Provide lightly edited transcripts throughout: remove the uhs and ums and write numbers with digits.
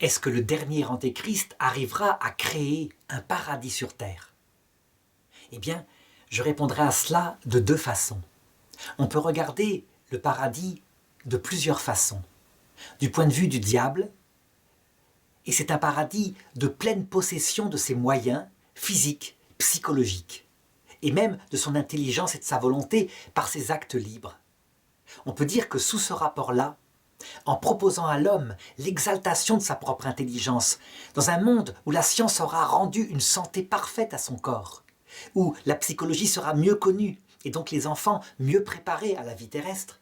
est-ce que le dernier antéchrist arrivera à créer un paradis sur terre? Eh bien, je répondrai à cela de deux façons. On peut regarder le paradis de plusieurs façons. Du point de vue du diable, et c'est un paradis de pleine possession de ses moyens physiques, psychologiques, et même de son intelligence et de sa volonté par ses actes libres. On peut dire que sous ce rapport-là, en proposant à l'homme l'exaltation de sa propre intelligence, dans un monde où la science aura rendu une santé parfaite à son corps, où la psychologie sera mieux connue, et donc les enfants mieux préparés à la vie terrestre,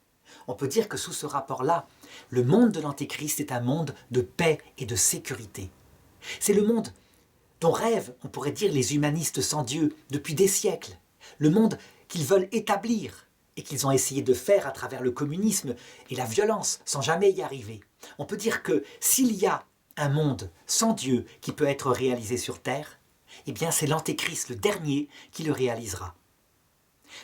on peut dire que sous ce rapport-là, le monde de l'Antéchrist est un monde de paix et de sécurité. C'est le monde dont rêvent, on pourrait dire, les humanistes sans Dieu depuis des siècles. Le monde qu'ils veulent établir et qu'ils ont essayé de faire à travers le communisme et la violence sans jamais y arriver. On peut dire que s'il y a un monde sans Dieu qui peut être réalisé sur Terre, eh bien c'est l'Antéchrist, le dernier, qui le réalisera.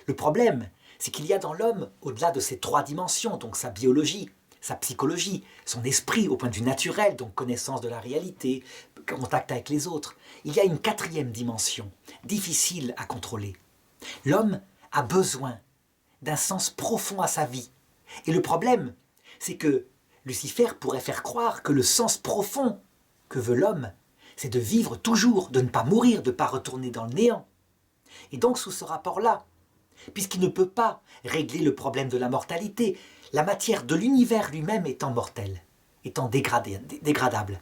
Le problème, c'est qu'il y a dans l'homme, au-delà de ces trois dimensions, donc sa biologie, sa psychologie, son esprit au point de vue naturel, donc connaissance de la réalité, contact avec les autres, il y a une quatrième dimension, difficile à contrôler. L'homme a besoin d'un sens profond à sa vie. Et le problème, c'est que Lucifer pourrait faire croire que le sens profond que veut l'homme, c'est de vivre toujours, de ne pas mourir, de ne pas retourner dans le néant. Et donc sous ce rapport-là, puisqu'il ne peut pas régler le problème de la mortalité, la matière de l'univers lui-même étant mortelle, étant dégradable,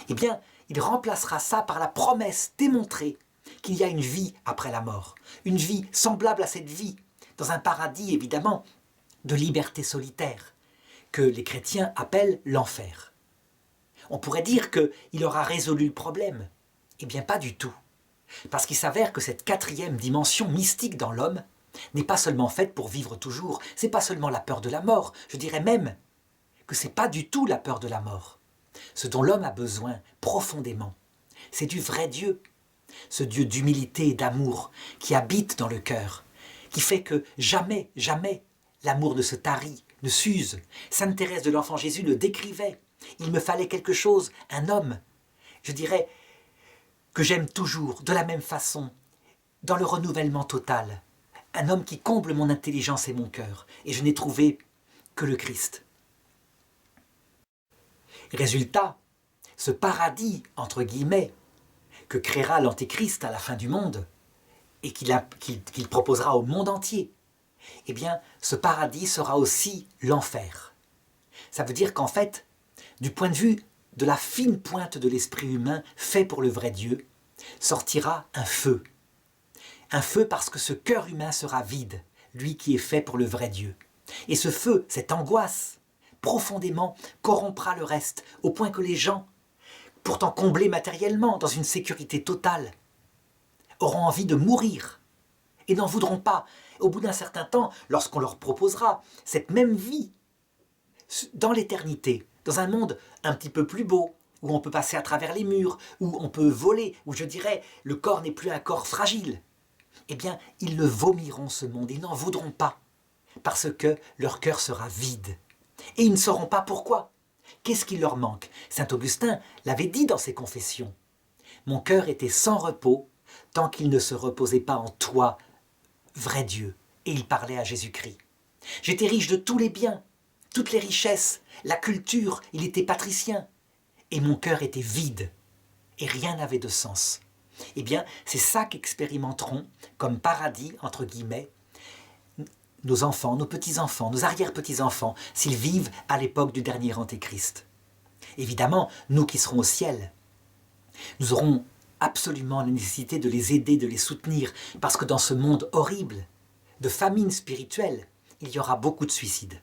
eh bien, il remplacera ça par la promesse démontrée qu'il y a une vie après la mort, une vie semblable à cette vie, dans un paradis évidemment de liberté solitaire, que les chrétiens appellent l'enfer. On pourrait dire qu'il aura résolu le problème. Eh bien pas du tout. Parce qu'il s'avère que cette quatrième dimension mystique dans l'homme n'est pas seulement faite pour vivre toujours, c'est pas seulement la peur de la mort, je dirais même que c'est pas du tout la peur de la mort. Ce dont l'homme a besoin profondément, c'est du vrai Dieu, ce Dieu d'humilité et d'amour qui habite dans le cœur, qui fait que jamais, jamais l'amour ne se tarit, ne s'use. Sainte Thérèse de l'Enfant Jésus le décrivait. Il me fallait quelque chose, un homme, je dirais, que j'aime toujours, de la même façon, dans le renouvellement total. Un homme qui comble mon intelligence et mon cœur. Et je n'ai trouvé que le Christ. Résultat, ce paradis, entre guillemets, que créera l'Antéchrist à la fin du monde, et qu'il proposera au monde entier, eh bien, ce paradis sera aussi l'enfer. Ça veut dire qu'en fait, du point de vue de la fine pointe de l'esprit humain fait pour le vrai Dieu, sortira un feu. Un feu parce que ce cœur humain sera vide, lui qui est fait pour le vrai Dieu. Et ce feu, cette angoisse, profondément corrompra le reste, au point que les gens, pourtant comblés matériellement, dans une sécurité totale, auront envie de mourir et n'en voudront pas. Au bout d'un certain temps, lorsqu'on leur proposera cette même vie dans l'éternité, dans un monde un petit peu plus beau, où on peut passer à travers les murs, où on peut voler, où je dirais le corps n'est plus un corps fragile, eh bien, ils le vomiront ce monde, ils n'en voudront pas, parce que leur cœur sera vide. Et ils ne sauront pas pourquoi. Qu'est-ce qui leur manque? Saint Augustin l'avait dit dans ses confessions. Mon cœur était sans repos, tant qu'il ne se reposait pas en toi, vrai Dieu. Et il parlait à Jésus-Christ. J'étais riche de tous les biens, toutes les richesses, la culture, il était patricien. Et mon cœur était vide, et rien n'avait de sens. Eh bien, c'est ça qu'expérimenteront comme paradis, entre guillemets, nos enfants, nos petits-enfants, nos arrière-petits-enfants, s'ils vivent à l'époque du dernier Antéchrist. Évidemment, nous qui serons au ciel, nous aurons absolument la nécessité de les aider, de les soutenir, parce que dans ce monde horrible, de famine spirituelle, il y aura beaucoup de suicides.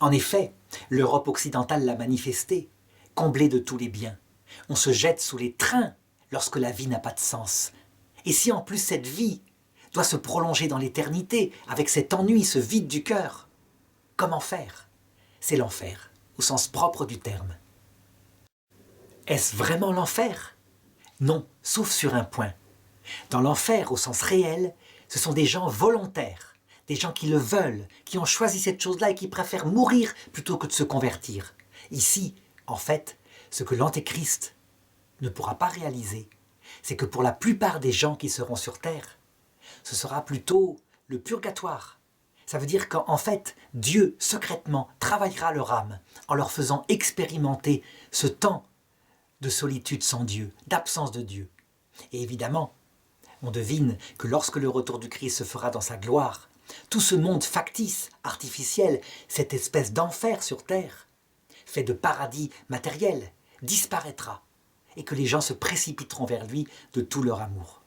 En effet, l'Europe occidentale l'a manifesté, comblée de tous les biens. On se jette sous les trains lorsque la vie n'a pas de sens. Et si en plus cette vie doit se prolonger dans l'éternité, avec cet ennui, ce vide du cœur, comment faire? C'est l'enfer, au sens propre du terme. Est-ce vraiment l'enfer? Non, sauf sur un point. Dans l'enfer, au sens réel, ce sont des gens volontaires, des gens qui le veulent, qui ont choisi cette chose-là et qui préfèrent mourir plutôt que de se convertir. Ici, En fait, ce que l'Antéchrist ne pourra pas réaliser, c'est que pour la plupart des gens qui seront sur terre, ce sera plutôt le purgatoire. Ça veut dire qu'en fait, Dieu, secrètement, travaillera leur âme en leur faisant expérimenter ce temps de solitude sans Dieu, d'absence de Dieu. Et évidemment, on devine que lorsque le retour du Christ se fera dans sa gloire, tout ce monde factice, artificiel, cette espèce d'enfer sur terre, fait de paradis matériel, disparaîtra, et que les gens se précipiteront vers lui de tout leur amour.